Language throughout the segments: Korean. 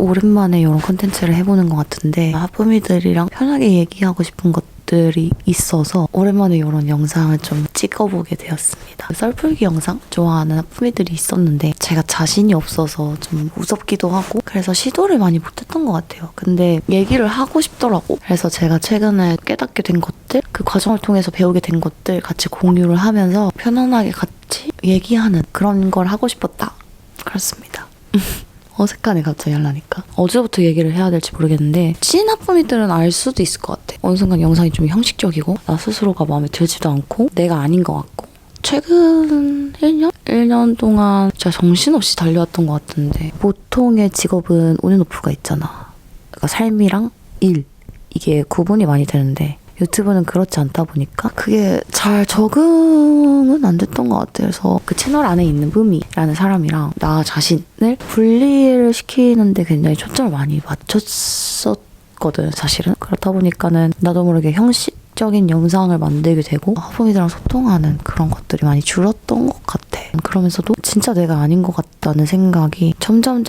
오랜만에 이런 콘텐츠를 해보는 것 같은데 하프미들이랑 편하게 얘기하고 싶은 것들이 있어서 오랜만에 이런 영상을 좀 찍어보게 되었습니다. 썰풀기 영상 좋아하는 하프미들이 있었는데 제가 자신이 없어서 좀 무섭기도 하고 그래서 시도를 많이 못했던 것 같아요. 근데 얘기를 하고 싶더라고. 그래서 제가 최근에 깨닫게 된 것들, 그 과정을 통해서 배우게 된 것들 같이 공유를 하면서 편안하게 같이 얘기하는 그런 걸 하고 싶었다. 그렇습니다. 어색하네 갑자기 하려니까. 어제부터 얘기를 해야 될지 모르겠는데 찐 하프미들은 알 수도 있을 것 같아. 어느 순간 영상이 좀 형식적이고 나 스스로가 마음에 들지도 않고 내가 아닌 것 같고 최근 1년? 1년 동안 진짜 정신없이 달려왔던 것 같은데 보통의 직업은 온앤오프가 있잖아. 그러니까 삶이랑 일 이게 구분이 많이 되는데 유튜브는 그렇지 않다 보니까 그게 잘 적응은 안 됐던 것 같아요. 그래서 그 채널 안에 있는 무미라는 사람이랑 나 자신을 분리를 시키는데 굉장히 초점을 많이 맞췄었거든 사실은. 그렇다 보니까는 나도 모르게 형식적인 영상을 만들게 되고 하프미들랑 소통하는 그런 것들이 많이 줄었던 것 같아. 그러면서도 진짜 내가 아닌 것 같다는 생각이 점점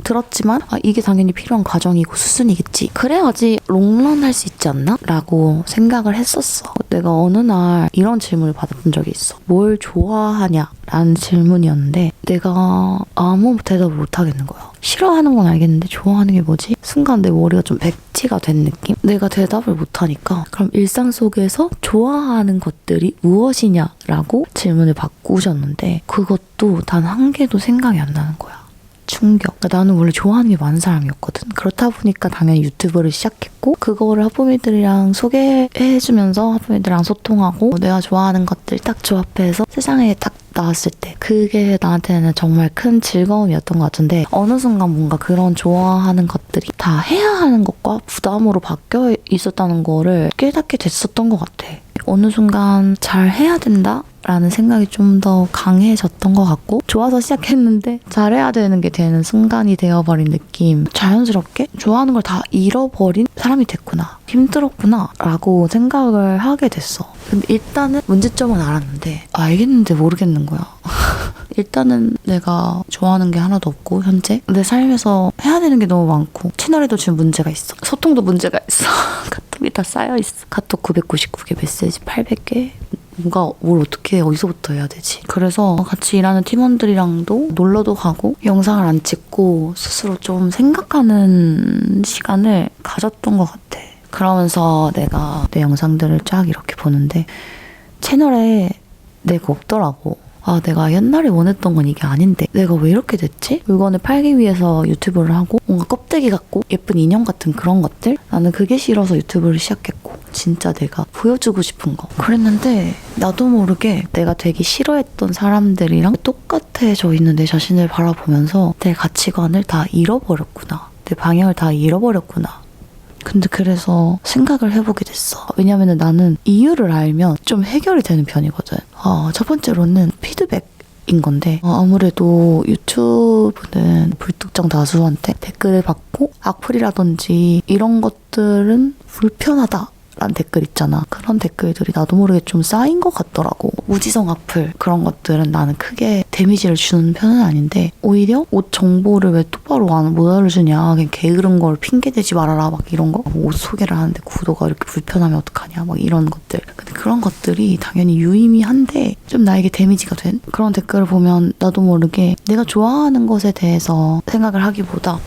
들었지만 이게 당연히 필요한 과정이고 수순이겠지. 그래야지 롱런 할 수 있지 않나? 라고 생각을 했었어. 내가 어느 날 이런 질문을 받았던 적이 있어. 뭘 좋아하냐? 라는 질문이었는데 내가 아무 대답을 못 하겠는 거야. 싫어하는 건 알겠는데 좋아하는 게 뭐지? 순간 내 머리가 좀 백지가 된 느낌? 내가 대답을 못 하니까 그럼 일상 속에서 좋아하는 것들이 무엇이냐라고 질문을 바꾸셨는데 그것도 단 한 개도 생각이 안 나는 거야. 충격. 그러니까 나는 원래 좋아하는 게 많은 사람이었거든. 그렇다 보니까 당연히 유튜브를 시작했고 그거를 하프미들이랑 소개해주면서 하프미들이랑 소통하고 내가 좋아하는 것들 딱 조합해서 세상에 딱 나왔을 때 그게 나한테는 정말 큰 즐거움이었던 것 같은데 어느 순간 뭔가 그런 좋아하는 것들이 다 해야 하는 것과 부담으로 바뀌어 있었다는 거를 깨닫게 됐었던 것 같아. 어느 순간 잘 해야 된다? 라는 생각이 좀 더 강해졌던 것 같고 좋아서 시작했는데 잘해야 되는 게 되는 순간이 되어버린 느낌. 자연스럽게 좋아하는 걸 다 잃어버린 사람이 됐구나. 힘들었구나 라고 생각을 하게 됐어. 근데 일단은 문제점은 알았는데 알겠는데 모르겠는 거야. 일단은 내가 좋아하는 게 하나도 없고 현재 내 삶에서 해야 되는 게 너무 많고 채널에도 지금 문제가 있어. 소통도 문제가 있어. 카톡이 다 쌓여있어. 카톡 999개, 메시지 800개. 뭘 어떻게 어디서부터 해야 되지? 그래서 같이 일하는 팀원들이랑도 놀러도 가고 영상을 안 찍고 스스로 좀 생각하는 시간을 가졌던 것 같아. 그러면서 내가 내 영상들을 쫙 이렇게 보는데 채널에 내가 없더라고. 내가 옛날에 원했던 건 이게 아닌데 내가 왜 이렇게 됐지? 물건을 팔기 위해서 유튜브를 하고 뭔가 껍데기 같고 예쁜 인형 같은 그런 것들? 나는 그게 싫어서 유튜브를 시작했고 진짜 내가 보여주고 싶은 거 그랬는데 나도 모르게 내가 되게 싫어했던 사람들이랑 똑같아져 있는 내 자신을 바라보면서 내 가치관을 다 잃어버렸구나. 내 방향을 다 잃어버렸구나. 근데 그래서 생각을 해보게 됐어. 왜냐면 나는 이유를 알면 좀 해결이 되는 편이거든. 첫 번째로는 피드백인 건데 아무래도 유튜브는 불특정 다수한테 댓글을 받고 악플이라든지 이런 것들은 불편하다. 라는 댓글 있잖아. 그런 댓글들이 나도 모르게 좀 쌓인 것 같더라고. 무지성 악플 그런 것들은 나는 크게 데미지를 주는 편은 아닌데 오히려 옷 정보를 왜 똑바로 못 알려주냐. 그냥 게으른 걸 핑계대지 말아라 막 이런 거. 옷 소개를 하는데 구도가 이렇게 불편하면 어떡하냐 막 이런 것들. 근데 그런 것들이 당연히 유의미한데 좀 나에게 데미지가 된 그런 댓글을 보면 나도 모르게 내가 좋아하는 것에 대해서 생각을 하기보다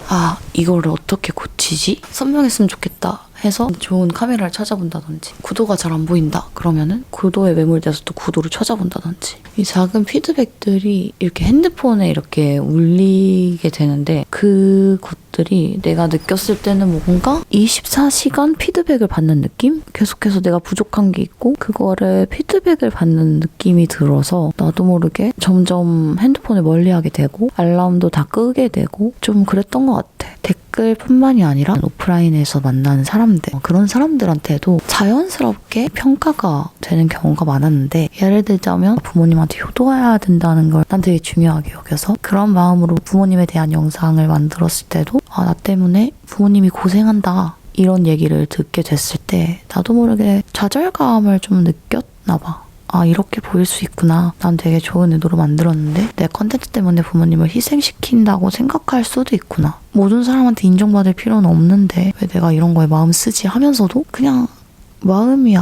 이거를 어떻게 고치지? 선명했으면 좋겠다. 해서 좋은 카메라를 찾아본다든지 구도가 잘 안 보인다 그러면은 구도에 매몰돼서 또 구도를 찾아본다든지 이 작은 피드백들이 이렇게 핸드폰에 이렇게 울리게 되는데 그것들이 내가 느꼈을 때는 뭔가 24시간 피드백을 받는 느낌? 계속해서 내가 부족한 게 있고 그거를 피드백을 받는 느낌이 들어서 나도 모르게 점점 핸드폰을 멀리하게 되고 알람도 다 끄게 되고 좀 그랬던 것 같아. 댓글뿐만이 아니라 오프라인에서 만나는 사람들 그런 사람들한테도 자연스럽게 평가가 되는 경우가 많았는데 예를 들자면 부모님한테 효도해야 된다는 걸 난 되게 중요하게 여겨서 그런 마음으로 부모님에 대한 영상을 만들었을 때도 나 때문에 부모님이 고생한다 이런 얘기를 듣게 됐을 때 나도 모르게 좌절감을 좀 느꼈나 봐. 아, 이렇게 보일 수 있구나. 난 되게 좋은 의도로 만들었는데 내 컨텐츠 때문에 부모님을 희생시킨다고 생각할 수도 있구나. 모든 사람한테 인정받을 필요는 없는데 왜 내가 이런 거에 마음 쓰지 하면서도 그냥 마음이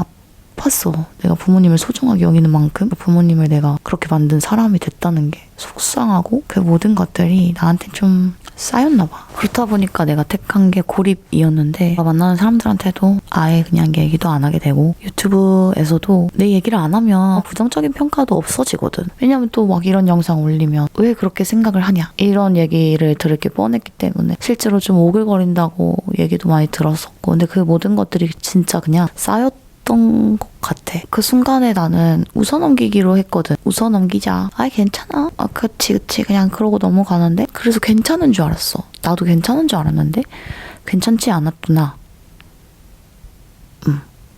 아팠어. 내가 부모님을 소중하게 여기는 만큼 부모님을 내가 그렇게 만든 사람이 됐다는 게 속상하고 그 모든 것들이 나한테 좀 쌓였나 봐. 그렇다 보니까 내가 택한 게 고립이었는데 만나는 사람들한테도 아예 그냥 얘기도 안 하게 되고 유튜브에서도 내 얘기를 안 하면 부정적인 평가도 없어지거든. 왜냐면 또 막 이런 영상 올리면 왜 그렇게 생각을 하냐 이런 얘기를 들을 게 뻔했기 때문에 실제로 좀 오글거린다고 얘기도 많이 들었었고 근데 그 모든 것들이 진짜 그냥 쌓였던 것 같아. 그 순간에 나는 웃어넘기기로 했거든. 웃어넘기자. 아이 괜찮아. 아 그치 그냥 그러고 넘어가는데 그래서 괜찮은 줄 알았어. 나도 괜찮은 줄 알았는데 괜찮지 않았구나.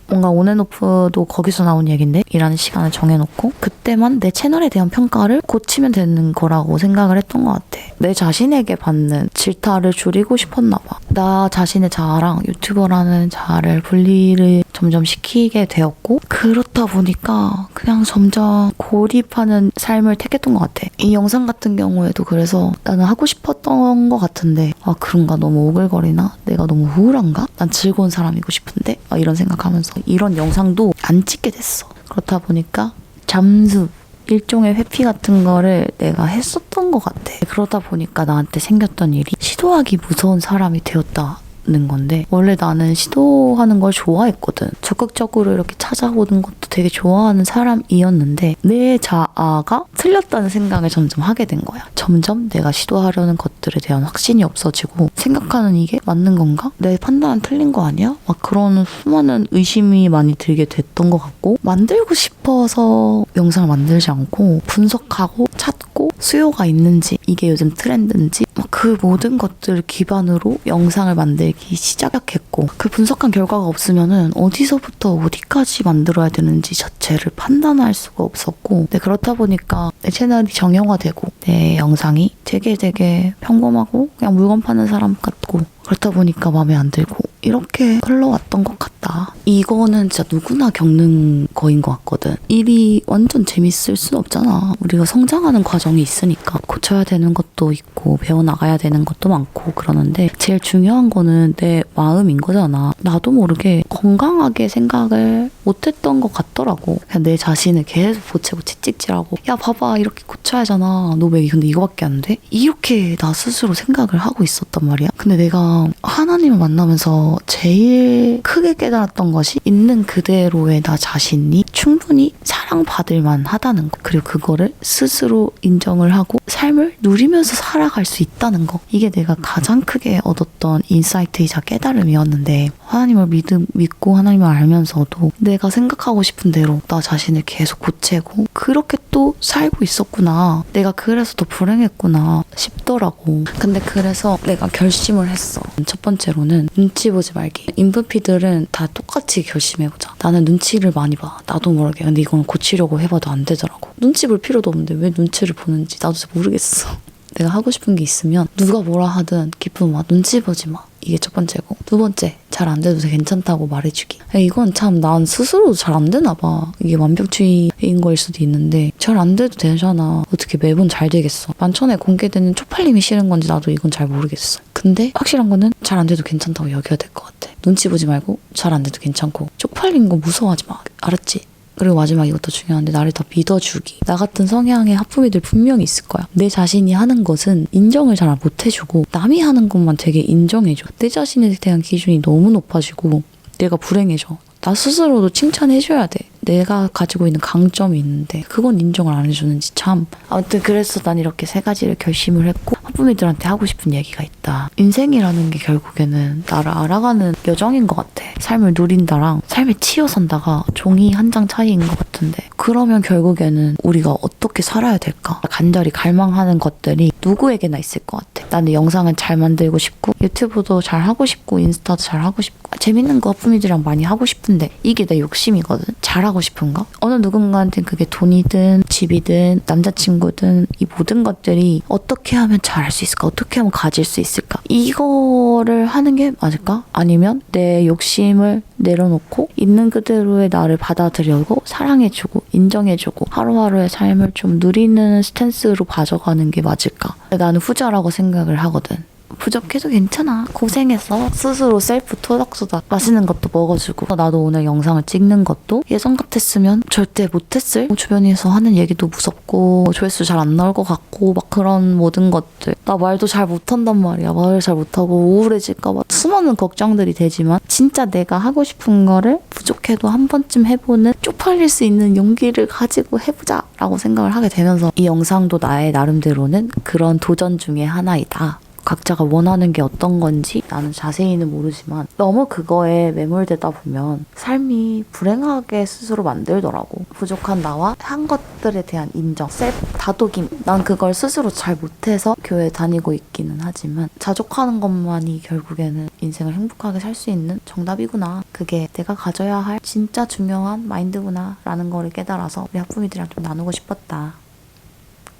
뭔가 온앤오프도 거기서 나온 얘긴데 일하는 시간을 정해놓고 그때만 내 채널에 대한 평가를 고치면 되는 거라고 생각을 했던 것 같아. 내 자신에게 받는 질타를 줄이고 싶었나 봐. 나 자신의 자아랑 유튜버라는 자아를 분리를 점점 시키게 되었고 그렇다 보니까 그냥 점점 고립하는 삶을 택했던 것 같아. 이 영상 같은 경우에도 그래서 나는 하고 싶었던 것 같은데 아 그런가 너무 오글거리나? 내가 너무 우울한가? 난 즐거운 사람이고 싶은데? 이런 생각하면서 이런 영상도 안 찍게 됐어. 그렇다 보니까 잠수 일종의 회피 같은 거를 내가 했었던 것 같아. 그러다 보니까 나한테 생겼던 일이 시도하기 무서운 사람이 되었다는 건데 원래 나는 시도하는 걸 좋아했거든. 적극적으로 이렇게 찾아보는 것도 되게 좋아하는 사람이었는데 내 자아가 틀렸다는 생각을 점점 하게 된 거야. 점점 내가 시도하려는 것들에 대한 확신이 없어지고 생각하는 이게 맞는 건가? 내 판단은 틀린 거 아니야? 막 그런 수많은 의심이 많이 들게 됐던 것 같고 만들고 싶어서 영상을 만들지 않고 분석하고 찾고 수요가 있는지 이게 요즘 트렌드인지 그 모든 것들을 기반으로 영상을 만들기 시작했고 그 분석한 결과가 없으면은 어디서부터 어디까지 만들어야 되는지 자체를 판단할 수가 없었고 그렇다 보니까 내 채널이 정형화되고 내 영상이 되게 평범하고 그냥 물건 파는 사람 같고 그렇다 보니까 마음에 안 들고 이렇게 흘러왔던 것 같다. 이거는 진짜 누구나 겪는 거인 것 같거든. 일이 완전 재밌을 순 없잖아. 우리가 성장하는 과정이 있으니까 고쳐야 되는 것도 있고 배워나가야 되는 것도 많고 그러는데 제일 중요한 거는 내 마음인 거잖아. 나도 모르게 건강하게 생각을 못했던 것 같더라고. 그냥 내 자신을 계속 보채고 채찍질하고 야 봐봐 이렇게 고쳐야 하잖아. 너 왜 근데 이거밖에 안 돼? 이렇게 나 스스로 생각을 하고 있었단 말이야. 근데 내가 하나님을 만나면서 제일 크게 깨달았던 것이 있는 그대로의 나 자신이 충분히 사랑받을 만하다는 거. 그리고 그거를 스스로 인정을 하고 삶을 누리면서 살아갈 수 있다는 거. 이게 내가 가장 크게 얻었던 인사이트이자 깨달음이었는데 하나님을 믿고 하나님을 알면서도 내가 생각하고 싶은 대로 나 자신을 계속 고치고 그렇게 또 살고 있었구나. 내가 그래서 더 불행했구나 싶더라고. 근데 그래서 내가 결심을 했어. 첫 번째로는 눈치 보지 말기. 인프피들은 다 똑같이 결심해보자. 나는 눈치를 많이 봐. 나도 모르게. 근데 이건 고치려고 해봐도 안 되더라고. 눈치 볼 필요도 없는데 왜 눈치를 보는지 나도 잘 모르겠어. 내가 하고 싶은 게 있으면 누가 뭐라 하든 기쁨 마. 눈치 보지 마. 이게 첫 번째고. 두 번째, 잘 안 돼도 괜찮다고 말해주기. 이건 참 난 스스로도 잘 안 되나 봐. 이게 완벽주의인 거일 수도 있는데 잘 안 돼도 되잖아. 어떻게 매번 잘 되겠어. 만천에 공개되는 쪽팔림이 싫은 건지 나도 이건 잘 모르겠어. 근데 확실한 거는 잘 안 돼도 괜찮다고 여겨야 될 것 같아. 눈치 보지 말고 잘 안 돼도 괜찮고 쪽팔린 거 무서워하지 마. 알았지? 그리고 마지막 이것도 중요한데 나를 더 믿어주기. 나 같은 성향의 하품이들 분명히 있을 거야. 내 자신이 하는 것은 인정을 잘 못해주고 남이 하는 것만 되게 인정해줘. 내 자신에 대한 기준이 너무 높아지고 내가 불행해져. 나 스스로도 칭찬해줘야 돼. 내가 가지고 있는 강점이 있는데 그건 인정을 안 해주는지 참. 아무튼 그래서 난 이렇게 세 가지를 결심을 했고 하품이들한테 하고 싶은 얘기가 있다. 인생이라는 게 결국에는 나를 알아가는 여정인 것 같아. 삶을 누린다랑 삶에 치여 산다가 종이 한 장 차이인 것 같은데 그러면 결국에는 우리가 어떻게 살아야 될까? 간절히 갈망하는 것들이 누구에게나 있을 것 같아. 나는 영상을 잘 만들고 싶고 유튜브도 잘 하고 싶고 인스타도 잘 하고 싶고 재밌는 거 하품이들이랑 많이 하고 싶은데 이게 내 욕심이거든. 잘하고 싶은가? 어느 누군가한테는 그게 돈이든 집이든 남자친구든 이 모든 것들이 어떻게 하면 잘할 수 있을까? 어떻게 하면 가질 수 있을까? 이거를 하는 게 맞을까? 아니면 내 욕심을 내려놓고 있는 그대로의 나를 받아들여고 사랑해주고 인정해주고 하루하루의 삶을 좀 누리는 스탠스로 가져가는 게 맞을까? 나는 후자라고 생각을 하거든. 부족해도 괜찮아. 고생했어. 스스로 셀프 토닥토닥 맛있는 것도 먹어주고 나도 오늘 영상을 찍는 것도 예전 같았으면 절대 못했을 주변에서 하는 얘기도 무섭고 조회수 잘 안 나올 것 같고 막 그런 모든 것들 나 말도 잘 못한단 말이야. 말을 잘 못하고 우울해질까 봐 수많은 걱정들이 되지만 진짜 내가 하고 싶은 거를 부족해도 한 번쯤 해보는 쪽팔릴 수 있는 용기를 가지고 해보자 라고 생각을 하게 되면서 이 영상도 나의 나름대로는 그런 도전 중에 하나이다. 각자가 원하는 게 어떤 건지 나는 자세히는 모르지만 너무 그거에 매몰되다 보면 삶이 불행하게 스스로 만들더라고. 부족한 나와 한 것들에 대한 인정, 셀프 다독임. 난 그걸 스스로 잘 못해서 교회 다니고 있기는 하지만 자족하는 것만이 결국에는 인생을 행복하게 살 수 있는 정답이구나. 그게 내가 가져야 할 진짜 중요한 마인드구나 라는 거를 깨달아서 우리 하품이들이랑 좀 나누고 싶었다.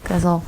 그래서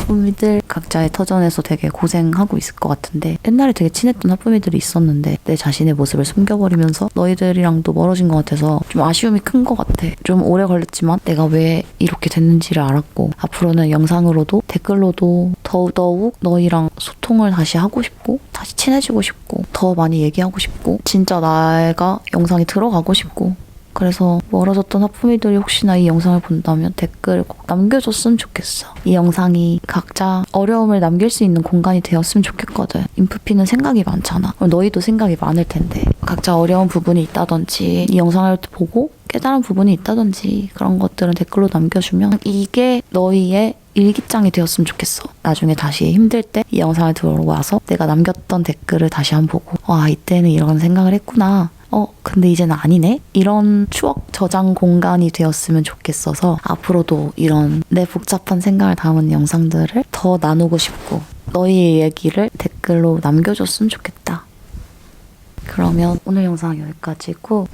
하품이들 각자의 터전에서 되게 고생하고 있을 것 같은데 옛날에 되게 친했던 하품이들이 있었는데 내 자신의 모습을 숨겨버리면서 너희들이랑도 멀어진 것 같아서 좀 아쉬움이 큰 것 같아. 좀 오래 걸렸지만 내가 왜 이렇게 됐는지를 알았고 앞으로는 영상으로도 댓글로도 더더욱 너희랑 소통을 다시 하고 싶고 다시 친해지고 싶고 더 많이 얘기하고 싶고 진짜 나가 영상에 들어가고 싶고 그래서 멀어졌던 하품이들이 혹시나 이 영상을 본다면 댓글을 꼭 남겨줬으면 좋겠어. 이 영상이 각자 어려움을 남길 수 있는 공간이 되었으면 좋겠거든. 인프피는 생각이 많잖아. 너희도 생각이 많을 텐데 각자 어려운 부분이 있다든지 이 영상을 보고 깨달은 부분이 있다든지 그런 것들은 댓글로 남겨주면 이게 너희의 일기장이 되었으면 좋겠어. 나중에 다시 힘들 때 이 영상을 들어와서 내가 남겼던 댓글을 다시 한번 보고 와 이때는 이런 생각을 했구나. 근데 이제는 아니네? 이런 추억 저장 공간이 되었으면 좋겠어서 앞으로도 이런 내 복잡한 생각을 담은 영상들을 더 나누고 싶고 너희의 얘기를 댓글로 남겨줬으면 좋겠다. 그러면 오늘 영상은 여기까지고